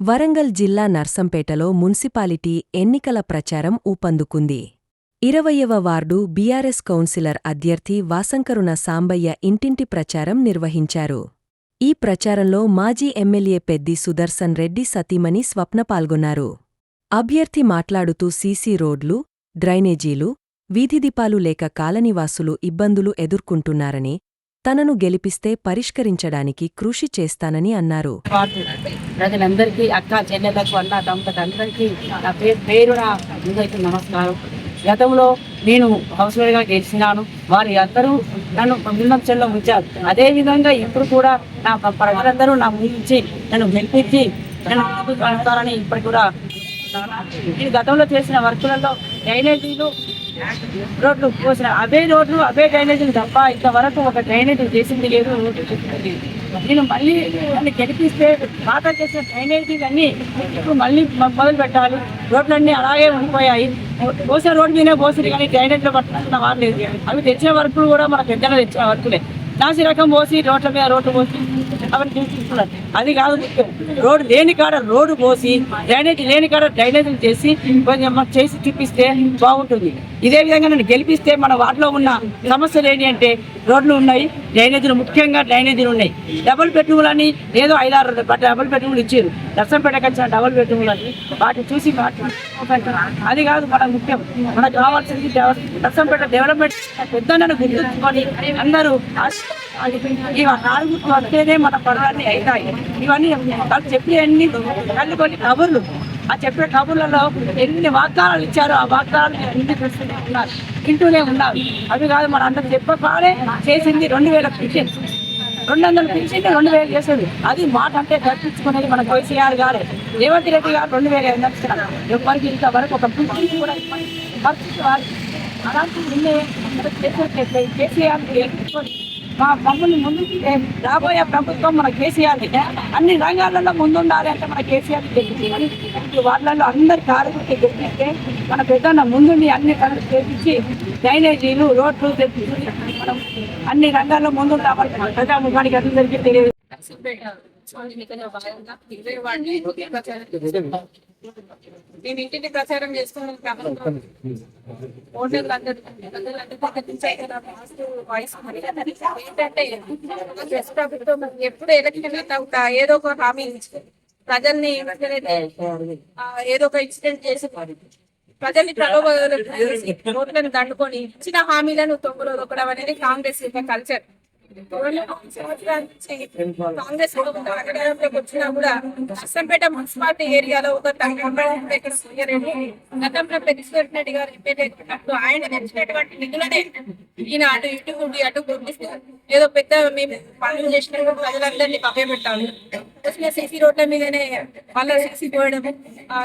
వరంగల్ జిల్లా నర్సంపేటలో మున్సిపాలిటీ ఎన్నికల ప్రచారం ఊపందుకుంది. 20వ వార్డు బీఆర్ఎస్ కౌన్సిలర్ అభ్యర్థి వాసంకరుణ సాంబయ్య ఇంటింటి ప్రచారం నిర్వహించారు. ఈ ప్రచారంలో మాజీ ఎమ్మెల్యే పెద్ది సుదర్శన్ రెడ్డి సతీమణి స్వప్న పాల్గొన్నారు. అభ్యర్థి మాట్లాడుతూ సీసీ రోడ్లు, డ్రైనేజీలు, వీధిదీపాలు లేక కాలనీవాసులు ఇబ్బందులు ఎదుర్కొంటున్నారని, తనను గెలిపిస్తే పరిష్కరించడానికి కృషి చేస్తానని అన్నారు. ప్రజలందరికీ అక్క చెల్లెలకు అన్న తమ్ములకు అందరికీ నా పేరున ముందైతే నమస్కారం. గతంలో నేను కౌన్సిలర్గా గెలిచినాను. వారి అందరూ నన్ను ముందంచెల్లో ఉంచారు. అదేవిధంగా ఇప్పుడు కూడా నా ప్రజలందరూ నా ముందుంచి నన్ను గెలిపించి నన్ను ముందుకు కలుపుతారని ఇప్పటికి కూడా నేను గతంలో చేసిన వర్కులలో డ్రైనేజీలు, రోడ్లు పోసిన అవే రోడ్లు, అవే డ్రైనేజీలు తప్ప ఇంతవరకు ఒక డ్రైనేజీ చేసింది లేదు. నేను మళ్ళీ నన్ను గెలిపిస్తే పాత చేసిన డ్రైనేజీలన్నీ ఇప్పుడు మళ్ళీ మొదలు పెట్టాలి. రోడ్లన్నీ అలాగే ఉండిపోయాయి. పోసిన రోడ్డు మీదే పోసింది కానీ డ్రైనేజీలో పట్టుకున్న వాళ్ళు లేదు. అవి తెచ్చిన వర్కులు కూడా మన పెద్దగా తెచ్చిన వర్కులే. నాసి రకం పోసి రోడ్ల మీద రోడ్డు పోసి అవన్నీ చూపిస్తున్నారు. అది కాదు ముఖ్యం. రోడ్డు లేని కాడ రోడ్డు పోసి, డ్రైనేజీ లేని కాడ డ్రైనేజీలు చేసి కొంచెం చేసి చూపిస్తే బాగుంటుంది. ఇదే విధంగా నన్ను గెలిపిస్తే మన వాటిలో ఉన్న సమస్యలు ఏంటి అంటే రోడ్లు ఉన్నాయి, డ్రైనేజీలు, ముఖ్యంగా డ్రైనేజీలు ఉన్నాయి. డబుల్ బెడ్రూమ్లని ఏదో 5-6 డబుల్ బెడ్రూమ్లు ఇచ్చారు. నర్సంపేటకి వచ్చిన డబుల్ బెడ్రూమ్లని వాటిని చూసి అది కాదు మనకు ముఖ్యం. మనకు కావాల్సింది నర్సంపేట డెవలప్మెంట్. పెద్ద నన్ను గుర్తుంచుకొని అందరూ నాలుగు వస్తేనే మన పనులన్నీ అవుతాయి. ఇవన్నీ వాళ్ళు చెప్పే అన్ని కొన్ని కబుర్లు. ఆ చెప్పే కబుర్లలో ఎన్ని వాగ్దానాలు ఇచ్చారో ఆ వాగ్దానాలు అన్ని చూస్తూనే ఉన్నారు, వింటూనే ఉన్నారు. అవి కాదు మన అందరూ చెప్పగానే చేసింది 2000 పింఛన్, 200 పింఛన్ 2000 చేసేది. అది మాట అంటే కల్పించుకునేది మన కేసీఆర్ గారు. రేవంత్ రెడ్డి గారు 2000 నడుస్తున్నారు. ఎవరికి ఇంతవరకు ఒక పింఛన్ కూడా మర్చిపోవాలి. అలాంటి నిన్నే చేసేట్లయితే కేసీఆర్ గెలిపించుకొని మా మమ్మల్ని ముందుకు రాబోయే ప్రభుత్వం మన కేసీఆర్ అన్ని రంగాలలో ముందుండాలి అంటే మన కేసీఆర్ గెలిపించాలి. వాళ్ళల్లో అందరి కార్యకర్తలు గెలిపిస్తే మన పెద్దన్న ముందుండి అన్ని పనులు చేపించి డ్రైనేజీలు, రోడ్లు తెప్పించి మనం అన్ని రంగాల్లో ముందుండాలి. ప్రజాముఖానికి అందరికీ తెలియదు. నేను ఇంటిని ప్రచారం చేసుకున్నాను. ప్రభుత్వం ఎప్పుడు ఎలక్షన్ ఏదో ఒక హామీ ఇచ్చింది. ప్రజల్ని ఏదో ఒక ఇన్సిడెంట్ చేసి ప్రజల్ని ఓట్లను దండుకొని ఇచ్చిన హామీలను తొంగలో దొక్కడం అనేది కాంగ్రెస్ యొక్క కల్చర్. కాంగ్రెస్ అధికారంలోకి వచ్చినా కూడా నర్సంపేట మున్సిపాలిటీ ఏరియాలో ఒక గతంలో పెద్దిరెడ్డి గారు ఎమ్మెల్యే ఆయన తెచ్చినటువంటి నిధులనే ఈయన అటు ఇటు అటు గుర్తిస్తూ ఏదో పెద్ద మేము పనులు చేసినట్టు ప్రజలందరినీ పెట్టాలి. వచ్చిన సీసీ రోడ్ల మీదనే మళ్ళీ సీసీ పోయడం,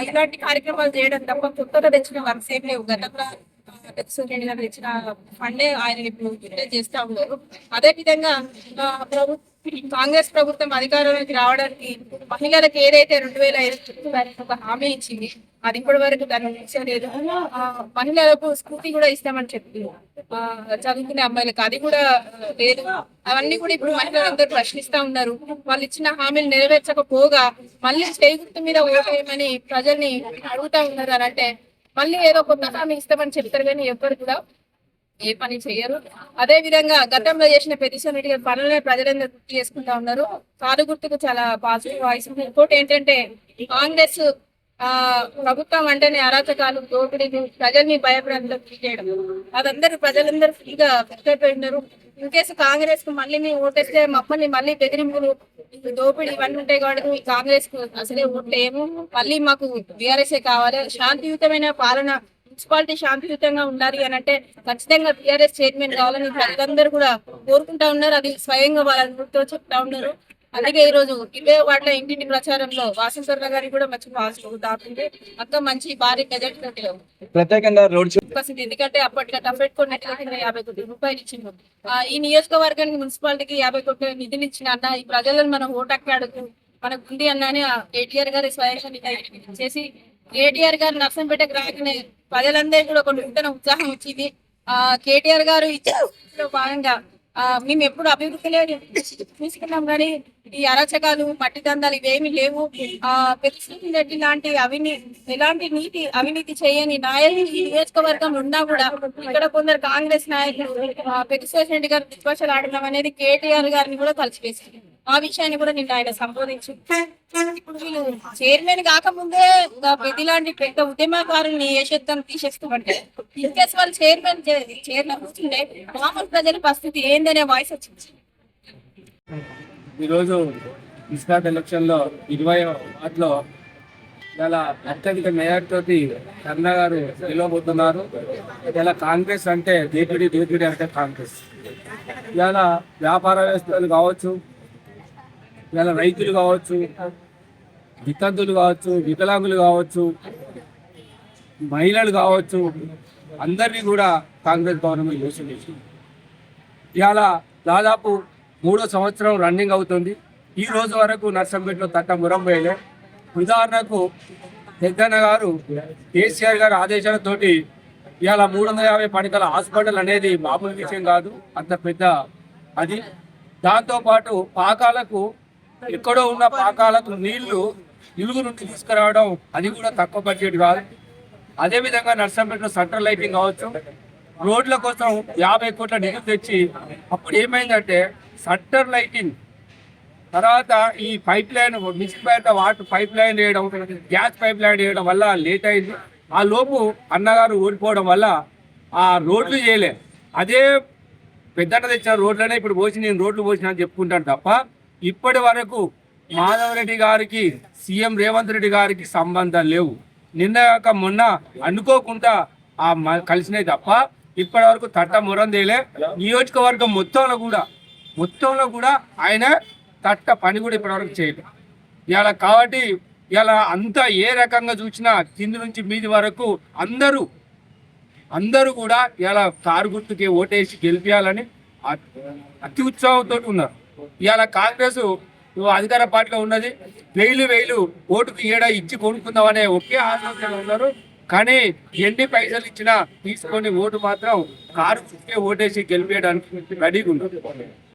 ఇలాంటి కార్యక్రమాలు చేయడం తప్ప కొత్తగా తెచ్చిన వర్క్స్ ఏం లేవు. గతంలో తెచ్చిన ఫండే ఆయన ఇప్పుడు చేస్తా ఉన్నారు. అదే విధంగా కాంగ్రెస్ ప్రభుత్వం అధికారంలోకి రావడానికి మహిళలకు ఏదైతే 2005 ఒక హామీ ఇచ్చింది, అది ఇప్పటి వరకు దాన్ని ఇచ్చలేదు. మహిళలకు స్కూటీ కూడా ఇస్తామని చెప్పి చదువుకునే అమ్మాయిలకు అది కూడా లేదు. అవన్నీ కూడా ఇప్పుడు మహిళలందరూ ప్రశ్నిస్తా ఉన్నారు. వాళ్ళు ఇచ్చిన హామీలు నెరవేర్చకపోగా మళ్ళీ చేయి మీద ఓటేయమని ప్రజల్ని అడుగుతా ఉన్నారు. అని అంటే మళ్ళీ ఏదో కొత్త హామీ ఇస్తామని చెప్తారు కానీ ఎవరు కూడా ఏ పని చేయరు. అదే విధంగా గతంలో చేసిన పెద్దిరెడ్డి గారి పనులనే ప్రజలందరూ గుర్తు చేసుకుంటా ఉన్నారు. కారు గుర్తుకు చాలా పాజిటివ్ వాయిస్. ఇంకోటి ఏంటంటే కాంగ్రెస్ ప్రభుత్వం అంటేనే అరాచకాలు, దోపిడీలు, ప్రజల్ని భయభ్రాంతులకు చేయడం, అదందరూ ప్రజలందరూ ఫ్రీగా అయిపోయి ఉన్నారు. ఇన్కేసు కాంగ్రెస్ కు మళ్ళీ మేము ఓటేస్తే మమ్మల్ని మళ్ళీ బెదిరింపులు, దోపిడీ ఇవన్నీ ఉంటాయి కాబట్టి కాంగ్రెస్ కు అసలే ఓట్లేము. మళ్ళీ మాకు బీఆర్ఎస్ఏ కావాలి. శాంతియుతమైన పాలన, మున్సిపాలిటీ శాంతియుతంగా ఉండాలి అని అంటే ఖచ్చితంగా బీఆర్ఎస్ చైర్మన్ కావాలని ప్రజలందరూ కూడా కోరుకుంటా ఉన్నారు. అది స్వయంగా వాళ్ళ నోటితో చెప్తా ఉన్నారు. అలాగే ఈ రోజు ఇవే వాటిలో ఇంటింటి ప్రచారంలో వాసంకరుణ గారికి కూడా మంచి పాజిటివ్ దాకుంటే అక్క మంచి భారీ మెజార్టీ ప్రత్యేకంగా ఎందుకంటే అప్పట్లో టఫెట్టుకుని 50 కోట్ల రూపాయలు ఇచ్చిండు. ఈ నియోజకవర్గానికి మున్సిపాలిటీకి 50 కోట్ల నిధులు ఇచ్చిన అన్న ఈ ప్రజలను మనం ఓటక్కాడుకు మనకు ఉంది అన్నని కేటీఆర్ గారి స్వయంగా చేసి కేటీఆర్ గారు నర్సంపేటకు రాకనే ప్రజలందరికీ కూడా కొన్ని నూతన ఉత్సాహం వచ్చింది. కేటీఆర్ గారు ఇచ్చిన భాగంగా మేము ఎప్పుడు అభివృద్ధిలో చూసుకున్నాం కానీ ఈ అరాచకాలు మట్టి దందాలు ఇవేమి లేవు. పెద్ద రెడ్డి లాంటి ఎలాంటి అవినీతి చేయని నాయకులు ఈ నియోజకవర్గం ఉన్నా కూడా ఇక్కడ కొందరు కాంగ్రెస్ నాయకులు పెద్ద రెడ్డి గారు దిగ్భాషలు ఆడడం అనేది కేటీఆర్ గారిని కూడా కలిసివేసింది. ఆ విషయాన్ని కూడా నిన్న ఆయన సంబోధించి ఇప్పుడు వీళ్ళు చైర్మన్ కాకముందే పెద్ద లాంటి పెద్ద ఉద్యమకారుల్ని యశత్వం తీసేస్తామంటే ఇన్కేస్ వాళ్ళు చైర్మన్ కూర్చుంటే మామూలు ప్రజల పరిస్థితి ఏందనే వాయిస్ వచ్చింది. ఈరోజు ఇస్కాట్ ఎలక్షన్లో 20వ వార్డులో ఇలా అత్యధిక మెజార్టీతోటి కరుణ గారు గెలవబోతున్నారు. ఇలా కాంగ్రెస్ అంటే దోపిడీ అంటే కాంగ్రెస్. ఇలా వ్యాపారవేత్తలు కావచ్చు, ఇలా రైతులు కావచ్చు, వితంతులు కావచ్చు, వికలాంగులు కావచ్చు, మహిళలు కావచ్చు, అందరినీ కూడా కాంగ్రెస్ గవర్నమెంట్ మోసం చేసింది. ఇవాళ దాదాపు 3వ సంవత్సరం రన్నింగ్ అవుతుంది. ఈ రోజు వరకు నర్సంపేటలో తట్ట మురం వేయలే. ఉదాహరణకు పెద్దన్న గారు కేసీఆర్ గారి ఆదేశాలతోటి ఇవాళ 350 పడకల హాస్పిటల్ అనేది మామూలు విషయం కాదు, అంత పెద్ద అది. దాంతోపాటు పాకాలకు ఎక్కడో ఉన్న పాకాలకు నీళ్లు ఇలుగు నుండి తీసుకురావడం అది కూడా తక్కువ బడ్జెట్ కాదు. అదేవిధంగా నర్సంపేటలో సెంట్రల్ లైటింగ్ కావచ్చు, రోడ్ల కోసం 50 కోట్ల నిధులు తెచ్చి అప్పుడు ఏమైందంటే సెంటర్ లైటింగ్ తర్వాత ఈ పైప్ లైన్ మిసిపేట వాటర్ పైప్ లైన్ వేయడం, గ్యాస్ పైప్ లైన్ వేయడం వల్ల లేట్ అయింది. ఆ లోపు అన్నగారు ఓడిపోవడం వల్ల ఆ రోడ్లు చేయలే. అదే పెద్దన్న తెచ్చిన రోడ్లనే ఇప్పుడు నేను రోడ్లు పోసిన అని చెప్పుకుంటాను తప్ప ఇప్పటి వరకు మాధవరెడ్డి గారికి సీఎం రేవంత్ రెడ్డి గారికి సంబంధం లేవు. నిన్న మొన్న అనుకోకుండా కలిసినాయి తప్ప ఇప్పటి వరకు తట్ట మురందేలే. నియోజకవర్గం మొత్తంలో కూడా ఆయన తట్ట పని కూడా ఇప్పటివరకు చేయలేదు. ఇలా కాబట్టి ఇలా అంతా ఏ రకంగా చూసినా కింది నుంచి మీది వరకు అందరూ కూడా ఇలా కారు గుర్తుకి ఓటేసి గెలిపించాలని అతి ఉత్సాహంతో ఉన్నారు. ఇవాళ కాంగ్రెస్ అధికార పార్టీలో ఉన్నది, వేలు ఓటుకు ఇచ్చి కొనుక్కుందామనే ఒకే ఆలోచనలో ఉన్నారు. కానీ ఎన్ని పైసలు ఇచ్చినా తీసుకొని ఓటు మాత్రం కారు గుర్తుకే ఓటేసి గెలిపేయడానికి రెడీగా ఉన్నారు.